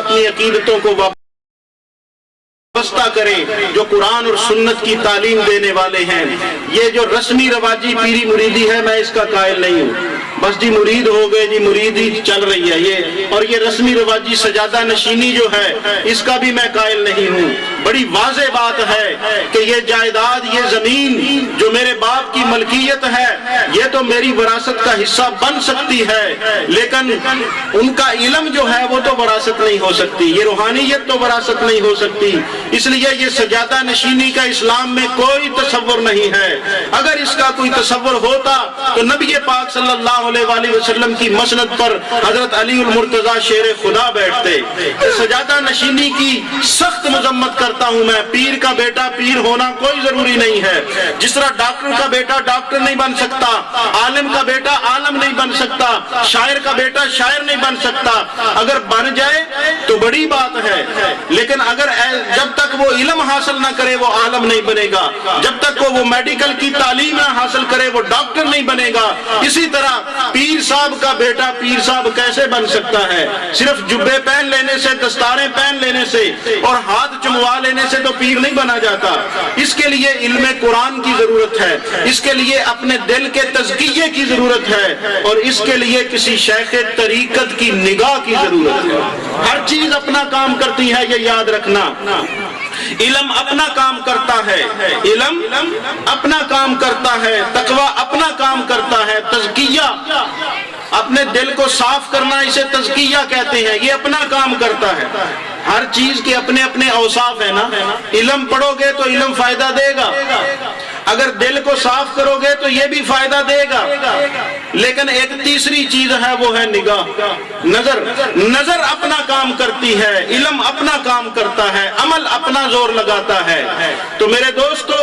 اپنی عقیدتوں کو وابستہ کریں جو قرآن اور سنت کی تعلیم دینے والے ہیں۔ یہ جو رسمی رواجی پیری مریدی ہے، میں اس کا قائل نہیں ہوں۔ بس جی مرید ہو گئے، جی مریدی چل رہی ہے یہ، اور یہ رسمی رواجی سجادہ نشینی جو ہے اس کا بھی میں قائل نہیں ہوں۔ بڑی واضح بات ہے کہ یہ جائیداد، یہ زمین جو میرے باپ کی ملکیت ہے، یہ تو میری وراثت کا حصہ بن سکتی ہے، لیکن ان کا علم جو ہے وہ تو وراثت نہیں ہو سکتی، یہ روحانیت تو وراثت نہیں ہو سکتی۔ اس لیے یہ سجادہ نشینی کا اسلام میں کوئی تصور نہیں ہے۔ اگر اس کا کوئی تصور ہوتا تو نبی پاک صلی اللہ علیہ وآلہ وسلم کی مسند پر حضرت علی المرتضی شیر خدا بیٹھتے۔ سجادہ نشینی کی سخت مذمت کرتا ہوں میں۔ پیر کا بیٹا پیر ہونا کوئی ضروری نہیں ہے، جس طرح ڈاکٹر کا بیٹا ڈاکٹر نہیں بن سکتا، عالم کا بیٹا عالم نہیں بن سکتا، شاعر کا بیٹا شاعر نہیں بن سکتا۔ اگر بن جائے تو بڑی بات ہے، لیکن اگر جب تک وہ علم حاصل نہ کرے وہ عالم نہیں بنے گا، جب تک وہ میڈیکل کی تعلیم نہ حاصل کرے وہ ڈاکٹر نہیں بنے گا۔ اسی طرح پیر صاحب کا بیٹا پیر صاحب کیسے بن سکتا ہے؟ صرف جبے پہن لینے سے، دستاریں پہن لینے سے اور ہاتھ چموا لینے سے تو پیر نہیں بنا جاتا۔ اس کے لیے علم قرآن کی ضرورت ہے، اس کے لیے اپنے دل کے تزکیے کی ضرورت ہے، اور اس کے لیے کسی شیخ طریقت کی نگاہ کی ضرورت ہے۔ ہر چیز اپنا کام کرتی ہے، یہ یاد رکھنا۔ علم اپنا کام کرتا ہے، علم اپنا کام کرتا ہے، تقوی اپنا کام کرتا ہے، تزکیہ اپنے دل کو صاف کرنا اسے تزکیہ کہتے ہیں، یہ اپنا کام کرتا ہے۔ ہر چیز کے اپنے اپنے اوصاف ہیں نا۔ علم پڑھو گے تو علم فائدہ دے گا، اگر دل کو صاف کرو گے تو یہ بھی فائدہ دے گا، لیکن ایک تیسری چیز ہے، وہ ہے نگاہ، نظر۔ نظر اپنا کام کرتی ہے، علم اپنا کام کرتا ہے، عمل اپنا زور لگاتا ہے۔ تو میرے دوستو،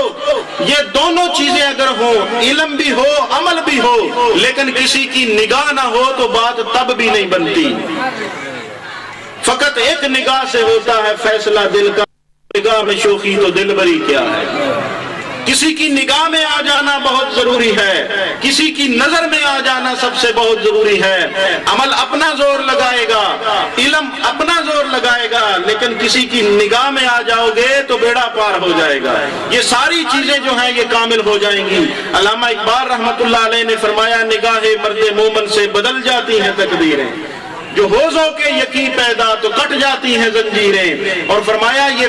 یہ دونوں چیزیں اگر ہوں، علم بھی ہو عمل بھی ہو، لیکن کسی کی نگاہ نہ ہو تو بات تب بھی نہیں بنتی۔ فقط ایک نگاہ سے ہوتا ہے فیصلہ دل کا، نگاہ میں شوخی تو دل بری کیا ہے۔ کسی کی نگاہ میں آ جانا بہت ضروری ہے، کسی کی نظر میں آ جانا سب سے بہت ضروری ہے۔ عمل اپنا زور لگائے گا، علم اپنا زور لگائے گا، لیکن کسی کی نگاہ میں آ جاؤ گے تو بیڑا پار ہو جائے گا۔ یہ ساری چیزیں جو ہیں یہ کامل ہو جائیں گی۔ علامہ اقبال رحمۃ اللہ علیہ نے فرمایا، نگاہ مرد مومن سے بدل جاتی ہیں تقدیریں، جو ہوزوں کے یقین پیدا تو کٹ جاتی ہیں زنجیریں۔ اور فرمایا یہ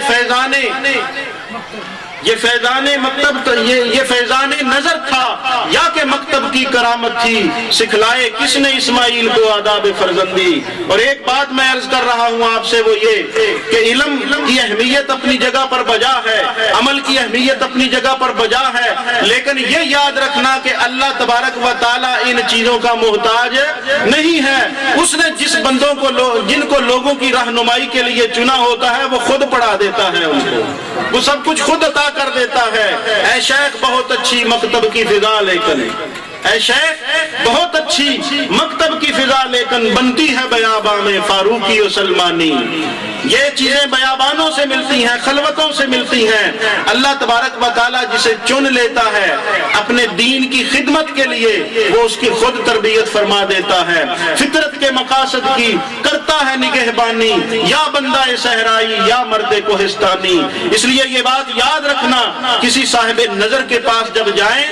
فیضان نظر تھا یا کہ مکتب کی کرامت تھی، سکھلائے کس نے اسماعیل کو آداب فرزندی۔ اور ایک بات میں عرض کر رہا ہوں آپ سے، وہ یہ کہ علم کی اہمیت اپنی جگہ پر بجا ہے، عمل کی اہمیت اپنی جگہ پر بجا ہے، لیکن یہ یاد رکھنا کہ اللہ تبارک و تعالیٰ ان چیزوں کا محتاج نہیں ہے۔ اس نے جن کو لوگوں کی رہنمائی کے لیے چنا ہوتا ہے وہ خود پڑھا دیتا ہے، ان کو وہ سب کچھ خود عطا کر دیتا ہے۔ اے شیخ بہت اچھی مکتب کی فضا لیکن، اے شیخ بہت اچھی مکتب کی فضا لیکن بنتی ہے بیاباں میں فاروقی و سلمانی۔ یہ چیزیں بیابانوں سے ملتی ہیں، خلوتوں سے ملتی ہیں۔ اللہ تبارک و تعالیٰ جسے چن لیتا ہے اپنے دین کی خدمت کے لیے، وہ اس کی خود تربیت فرما دیتا ہے، فطرت کے مقاصد کی کرتا ہے نگہبانی، یا بندہ صحرائی یا مرد کوہستانی۔ اس لیے یہ بات یاد رکھنا، کسی صاحب نظر کے پاس جب جائیں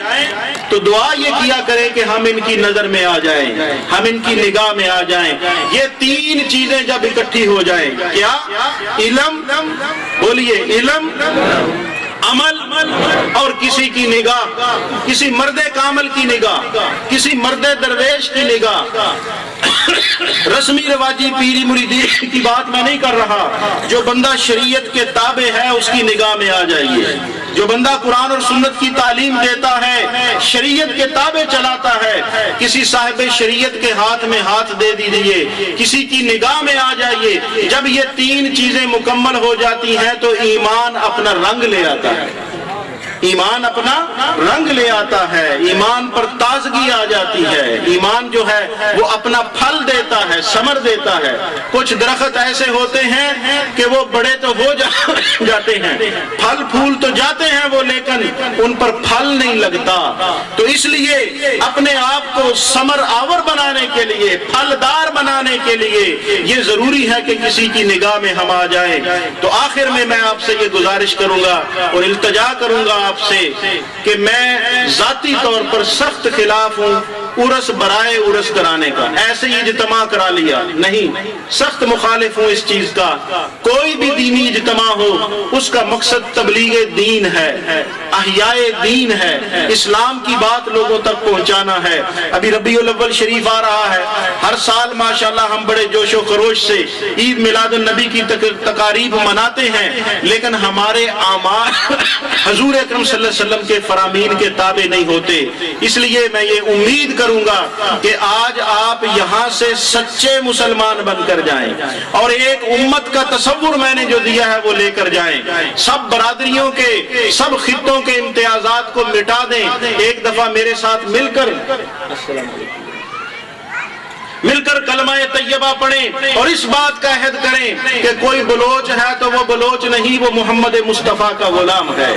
تو دعا یہ کیا کریں کہ ہم ان کی نظر میں آ جائیں، ہم ان کی نگاہ میں آ جائیں۔ یہ تین چیزیں جب اکٹھی ہو جائیں، کیا؟ علم، بولیے، علم، عمل اور کسی کی نگاہ، کسی مرد کامل کی نگاہ، کسی مرد درویش کی نگاہ۔ رسمی رواجی پیری مریدی کی بات میں نہیں کر رہا، جو بندہ شریعت کے تابع ہے اس کی نگاہ میں آ جائیے، جو بندہ قرآن اور سنت کی تعلیم دیتا ہے، شریعت کے تابع چلاتا ہے، کسی صاحب شریعت کے ہاتھ میں ہاتھ دے دیجئے، کسی کی نگاہ میں آ جائیے۔ جب یہ تین چیزیں مکمل ہو جاتی ہیں تو ایمان اپنا رنگ لے آتا ہے، ایمان اپنا رنگ لے آتا ہے، ایمان پر تازگی آ جاتی ہے، ایمان جو ہے وہ اپنا پھل دیتا ہے، ثمر دیتا ہے۔ کچھ درخت ایسے ہوتے ہیں کہ وہ بڑے تو ہو جاتے ہیں، پھل پھول تو جاتے ہیں وہ، لیکن ان پر پھل نہیں لگتا۔ تو اس لیے اپنے آپ کو ثمر آور بنانے کے لیے، پھلدار بنانے کے لیے یہ ضروری ہے کہ کسی کی نگاہ میں ہم آ جائیں۔ تو آخر میں آپ سے یہ گزارش کروں گا اور التجا کروں گا آپ سے کہ میں ذاتی طور پر سخت خلاف ہوں عرس برائے عرس کرانے کا، ایسے ہی اجتماع کرا لیا نہیں، سخت مخالف ہوں اس چیز کا۔ کوئی بھی دینی اجتماع ہو اس کا مقصد تبلیغ دین ہے، احیاء دین ہے، اسلام کی بات لوگوں تک پہنچانا ہے۔ ابھی ربیع الاول شریف آ رہا ہے، ہر سال ماشاءاللہ ہم بڑے جوش و خروش سے عید میلاد النبی کی تقاریب مناتے ہیں، لیکن ہمارے اعمال حضور اکرم صلی اللہ علیہ وسلم کے فرامین کے تابع نہیں ہوتے۔ اس لیے میں یہ امید کروں گا کہ آج آپ یہاں سے سچے مسلمان بن کر جائیں اور ایک امت کا تصور میں نے جو دیا ہے وہ لے کر جائیں، سب برادریوں کے، سب خطوں کے امتیازات کو مٹا دیں، ایک دفعہ میرے ساتھ مل کر کلمہ طیبہ پڑھیں اور اس بات کا عہد کریں کہ کوئی بلوچ ہے تو وہ بلوچ نہیں، وہ محمد مصطفیٰ کا غلام ہے۔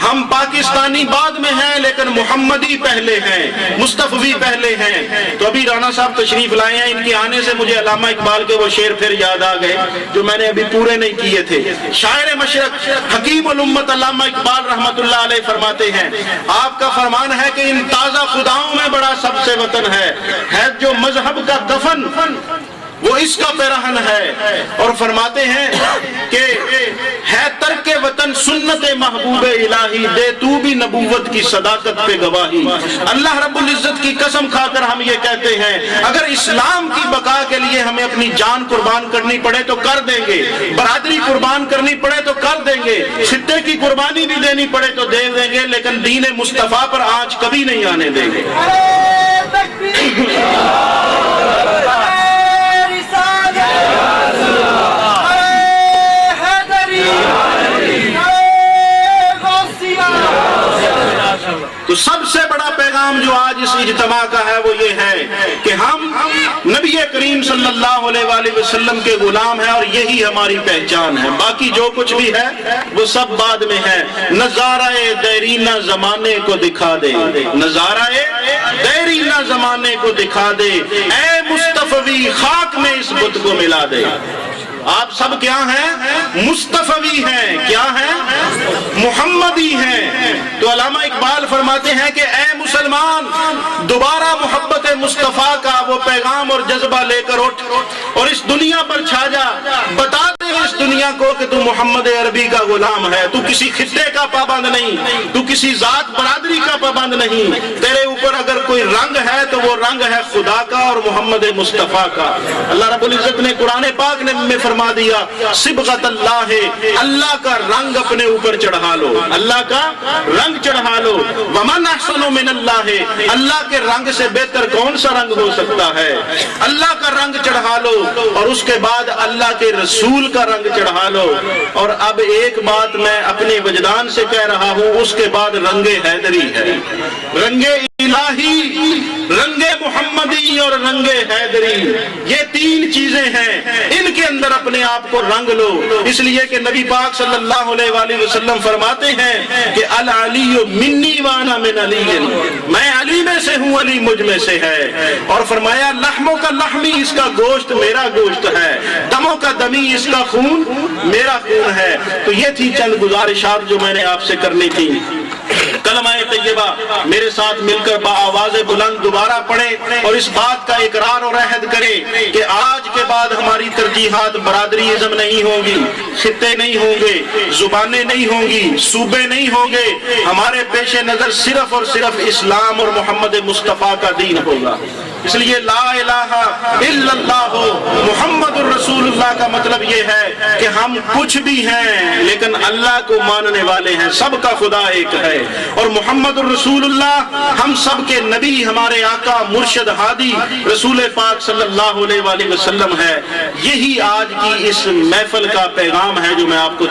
ہم پاکستانی بعد میں ہیں لیکن محمدی پہلے ہیں، مصطفی پہلے ہیں۔ تو ابھی رانا صاحب تشریف لائے ہیں، ان کے آنے سے مجھے علامہ اقبال کے وہ شعر پھر یاد آ گئے جو میں نے ابھی پورے نہیں کیے تھے۔ شاعر مشرق حکیم الامت علامہ اقبال رحمت اللہ علیہ فرماتے ہیں، آپ کا فرمان ہے کہ ان تازہ خداؤں میں بڑا سب سے وطن ہے جو مذہب کا دفن وہ اس کا پیرہن ہے۔ اور فرماتے ہیں کہ ہے ترک وطن سنت محبوب الہی، دے تو بھی نبوت کی صداقت پہ گواہی۔ اللہ رب العزت کی قسم کھا کر ہم یہ کہتے ہیں اگر اسلام کی بقا کے لیے ہمیں اپنی جان قربان کرنی پڑے تو کر دیں گے، برادری قربان کرنی پڑے تو کر دیں گے، خطے کی قربانی بھی دینی پڑے تو دے دیں گے، لیکن دین مصطفیٰ پر آنچ کبھی نہیں آنے دیں گے۔ تو سب سے بڑا پیغام جو آج اس اجتماع کا ہے وہ یہ ہے کہ ہم نبی کریم صلی اللہ علیہ وآلہ وسلم کے غلام ہیں اور یہی ہماری پہچان ہے، باقی جو کچھ بھی ہے وہ سب بعد میں ہے۔ نظارہ دیرینہ زمانے کو دکھا دے، نظارہ دیرینہ زمانے کو دکھا دے، اے مصطفی خاک میں اس بت کو ملا دے۔ آپ سب کیا ہیں؟ مصطفی ہیں۔ کیا ہیں؟ محمدی ہیں۔ تو علامہ اقبال فرماتے ہیں کہ اے مسلمان دوبارہ محبت مصطفیٰ کا وہ پیغام اور جذبہ لے کر اٹھ اور اس دنیا پر چھا جا، بتا دے اس دنیا کو کہ تو محمد عربی کا غلام ہے، تو کسی خطے کا پابند نہیں، تو کسی ذات برادری کا پابند نہیں، تیرے اوپر اگر کوئی رنگ ہے تو وہ رنگ ہے خدا کا اور محمد مصطفیٰ کا۔ اللہ رب العزت نے قرآن پاک میں فرما دیا صبغت اللہ ہے، اللہ کا رنگ اپنے اوپر چڑھا لو، اللہ کا رنگ چڑھا لو۔ ومن احسن من اللہ، اللہ کے رنگ سے بہتر کون سا رنگ ہو سکتا ہے؟ اللہ کا رنگ چڑھا لو اور اس کے بعد اللہ کے رسول کا رنگ چڑھا لو۔ اور اب ایک بات میں اپنے وجدان سے کہہ رہا ہوں، اس کے بعد رنگ حیدری ہے، رنگ الہی، رنگ محمدی اور رنگ حیدری، یہ تین چیزیں ہیں، ان کے اندر اپنے آپ کو رنگ لو۔ اس لیے کہ نبی پاک صلی اللہ علیہ وآلہ وسلم فرماتے ہیں کہ العلی منی وانا من علی، میں علی میں سے ہوں، علی مجھ میں سے ہے۔ اور فرمایا لحموں کا لحمی، اس کا گوشت میرا گوشت ہے، دموں کا دمی، اس کا خون میرا خون ہے۔ تو یہ تھی چند گزارشات جو میں نے آپ سے کرنی تھی۔ کلمہ طیبہ میرے ساتھ مل کر بآواز بلند دوبارہ پڑھیں اور اس بات کا اقرار اور عہد کریں کہ آج کے بعد ہماری ترجیحات برادری ازم نہیں ہوں گی، خطے نہیں ہوں گے، زبانیں نہیں ہوں گی، صوبے نہیں ہوں گے، ہمارے پیش نظر صرف اور صرف اسلام اور محمد مصطفیٰ کا دین ہوگا۔ اس لیے لا الہ الا اللہ محمد الرسول اللہ کا مطلب یہ ہے کہ ہم کچھ بھی ہیں لیکن اللہ کو ماننے والے ہیں، سب کا خدا ایک ہے، اور محمد الرسول اللہ ہم سب کے نبی، ہمارے آقا مرشد ہادی رسول پاک صلی اللہ علیہ وآلہ وسلم ہے۔ یہی آج کی اس محفل کا پیغام ہے جو میں آپ کو